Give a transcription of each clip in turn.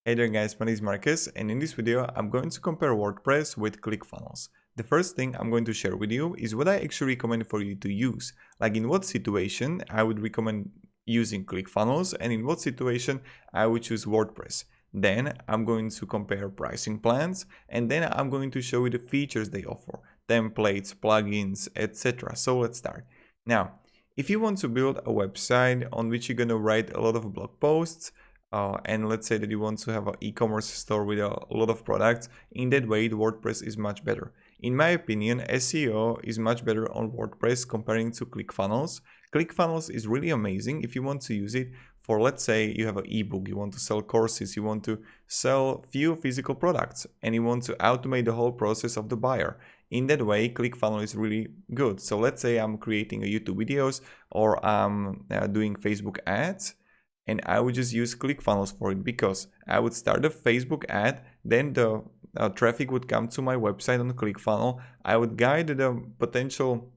Hey there guys, my name is Marcus, and in this video I'm going to compare WordPress with Clickfunnels. The first thing I'm going to share with you is what I actually recommend for you to use. Like in what situation I would recommend using Clickfunnels and in what situation I would choose WordPress. Then I'm going to compare pricing plans, and then I'm going to show you the features they offer, templates, plugins, etc. So let's start. Now, if you want to build a website on which you're going to write a lot of blog posts, and let's say that you want to have an e-commerce store with a lot of products, in that way the WordPress is much better. In my opinion, SEO is much better on WordPress comparing to Clickfunnels. Clickfunnels is really amazing if you want to use it for, let's say you have an ebook, you want to sell courses, you want to sell few physical products, and you want to automate the whole process of the buyer. In that way, Clickfunnels is really good. So let's say I'm creating a YouTube videos or I'm doing Facebook ads, and I would just use Clickfunnels for it because I would start a Facebook ad, then the traffic would come to my website on Clickfunnels. I would guide the potential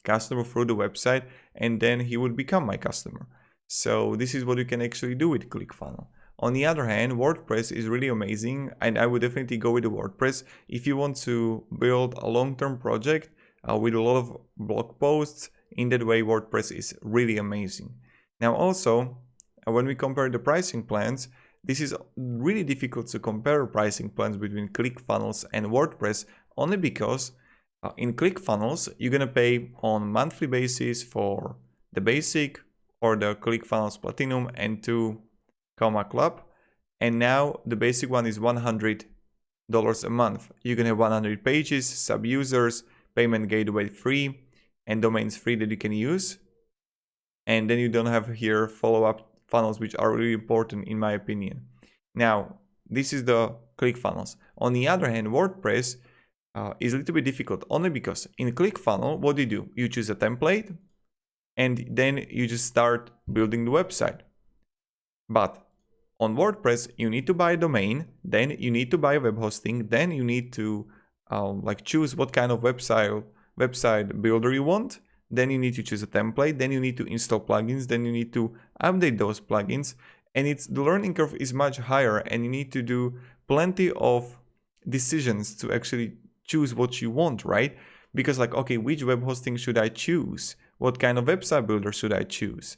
customer through the website, and then he would become my customer. So this is what you can actually do with Clickfunnels. On the other hand, WordPress is really amazing, and I would definitely go with the WordPress if you want to build a long-term project with a lot of blog posts. In that way, WordPress is really amazing. Now also, when we compare the pricing plans, this is really difficult to compare pricing plans between Clickfunnels and WordPress, only because in Clickfunnels, you're going to pay on monthly basis for the basic or the Clickfunnels Platinum and 2 Club. And now the basic one is $100 a month. You can have 100 pages, sub-users, payment gateway free, and domains free that you can use. And then you don't have here follow-up funnels, which are really important in my opinion. Now, this is the Clickfunnels. On the other hand, WordPress is a little bit difficult only because in Clickfunnels, what do? You choose a template and then you just start building the website. But on WordPress, you need to buy a domain, then you need to buy web hosting, then you need to choose what kind of website builder you want. Then you need to choose a template, then you need to install plugins, then you need to update those plugins, and the learning curve is much higher, and you need to do plenty of decisions to actually choose what you want, right? Because okay, which web hosting should I choose? What kind of website builder should I choose?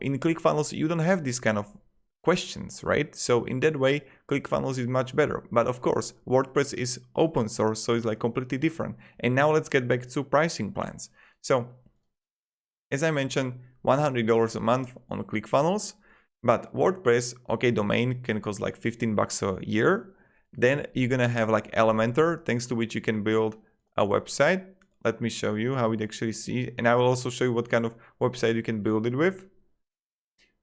In Clickfunnels, you don't have this kind of questions, right? So in that way, Clickfunnels is much better. But of course, WordPress is open source, so it's completely different. And now let's get back to pricing plans. So, as I mentioned, $100 a month on Clickfunnels, but WordPress, okay, domain can cost $15 a year. Then you're gonna have Elementor, thanks to which you can build a website. Let me show you how it actually sees, and I will also show you what kind of website you can build it with.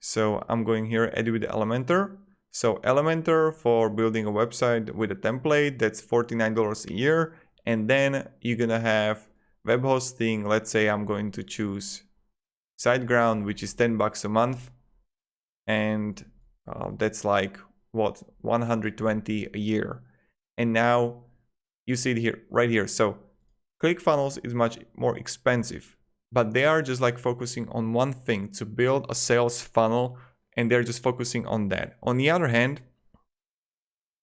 So I'm going here, edit with Elementor. So Elementor for building a website with a template, that's $49 a year, and then you're gonna have web hosting. Let's say I'm going to choose SiteGround, which is $10 a month, and that's what, 120 a year. And now you see it here, right here. So Clickfunnels is much more expensive, but they are just focusing on one thing, to build a sales funnel, and they're just focusing on that. On the other hand,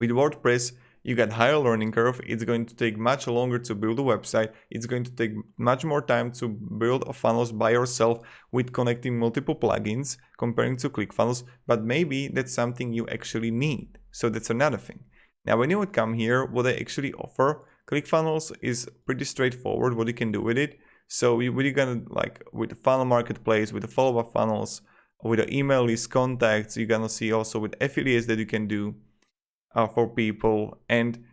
with WordPress, you got higher learning curve. It's going to take much longer to build a website. It's going to take much more time to build a funnels by yourself with connecting multiple plugins comparing to Clickfunnels, but maybe that's something you actually need. So that's another thing. Now, when you would come here, what I actually offer, Clickfunnels is pretty straightforward what you can do with it. So what you're gonna with the funnel marketplace, with the follow-up funnels, with the email list contacts, you're gonna see also with affiliates that you can do for people. And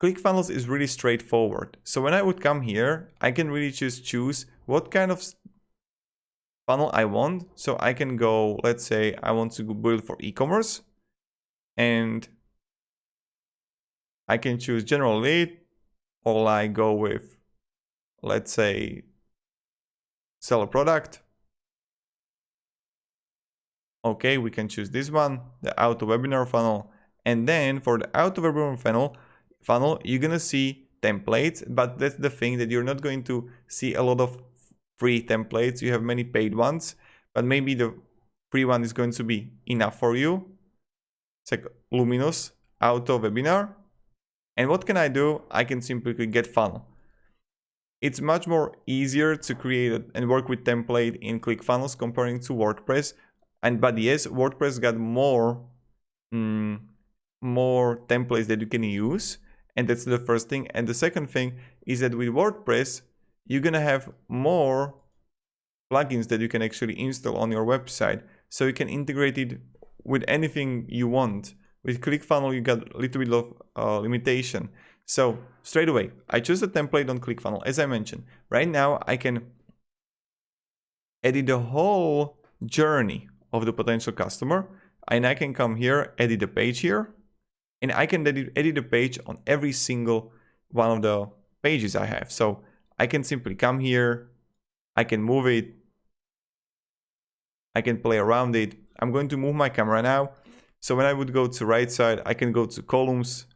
Clickfunnels is really straightforward. So when I would come here, I can really just choose what kind of funnel I want. So I can go, let's say I want to build for e-commerce, and I can choose general lead, or I go with, let's say, sell a product. Okay, we can choose this one, the auto webinar funnel. And then for the auto webinar funnel, you're gonna see templates, but that's the thing, that you're not going to see a lot of free templates. You have many paid ones, but maybe the free one is going to be enough for you. It's like luminous auto webinar. And what can I do? I can simply click get funnel. It's much more easier to create and work with template in Clickfunnels comparing to WordPress. But yes, WordPress got more templates that you can use, and that's the first thing. And the second thing is that with WordPress, you're gonna have more plugins that you can actually install on your website, so you can integrate it with anything you want. With ClickFunnels, you got a little bit of limitation. So straight away, I choose a template on ClickFunnels. As I mentioned, right now I can edit the whole journey of the potential customer, and I can come here, edit the page here, and I can edit the page on every single one of the pages I have. So I can simply come here, I can move it, I can play around it. I'm going to move my camera now. So when I would go to right side, I can go to columns,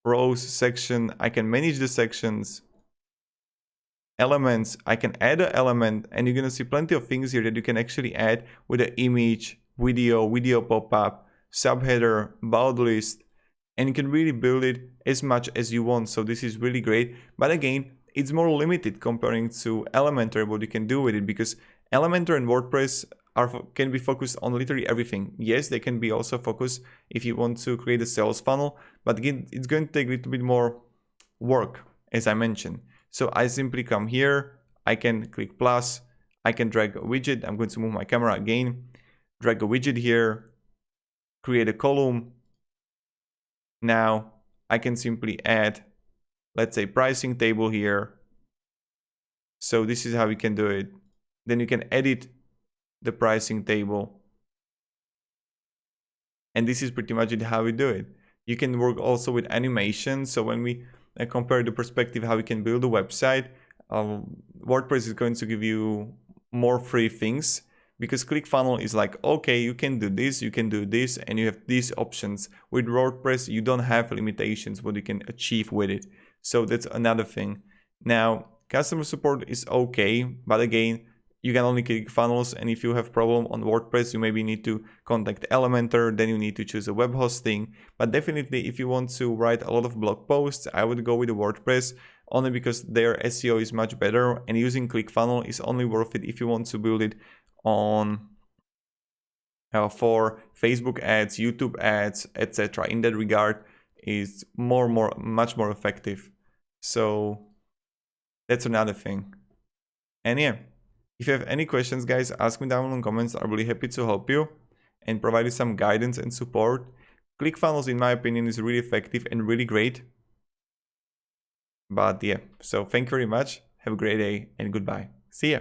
rows, section. I can manage the sections, elements. I can add an element, and you're gonna see plenty of things here that you can actually add with an image, video pop-up, subheader, about list, and you can really build it as much as you want. So this is really great. But again, it's more limited comparing to Elementor, what you can do with it, because Elementor and WordPress can be focused on literally everything. Yes, they can be also focused if you want to create a sales funnel, but again, it's going to take a little bit more work, as I mentioned. So I simply come here, I can click plus, I can drag a widget. I'm going to move my camera again, drag a widget here, create a column. Now I can simply add, let's say, pricing table here. So this is how you can do it. Then you can edit the pricing table. And this is pretty much how we do it. You can work also with animation. So when we compare the perspective how we can build a website, WordPress is going to give you more free things, because ClickFunnels is like, okay, you can do this, and you have these options. With WordPress, you don't have limitations what you can achieve with it. So that's another thing. Now, customer support is okay, but again, you can only click funnels, and if you have problem on WordPress, you maybe need to contact Elementor, then you need to choose a web hosting. But definitely, if you want to write a lot of blog posts, I would go with the WordPress, only because their SEO is much better, and using ClickFunnels is only worth it if you want to build it on for Facebook ads, YouTube ads, etc. In that regard, is much more effective. So that's another thing. And yeah, if you have any questions, guys, ask me down in the comments. I'm really happy to help you and provide you some guidance and support. ClickFunnels, in my opinion, is really effective and really great. But yeah, so thank you very much. Have a great day and goodbye. See ya.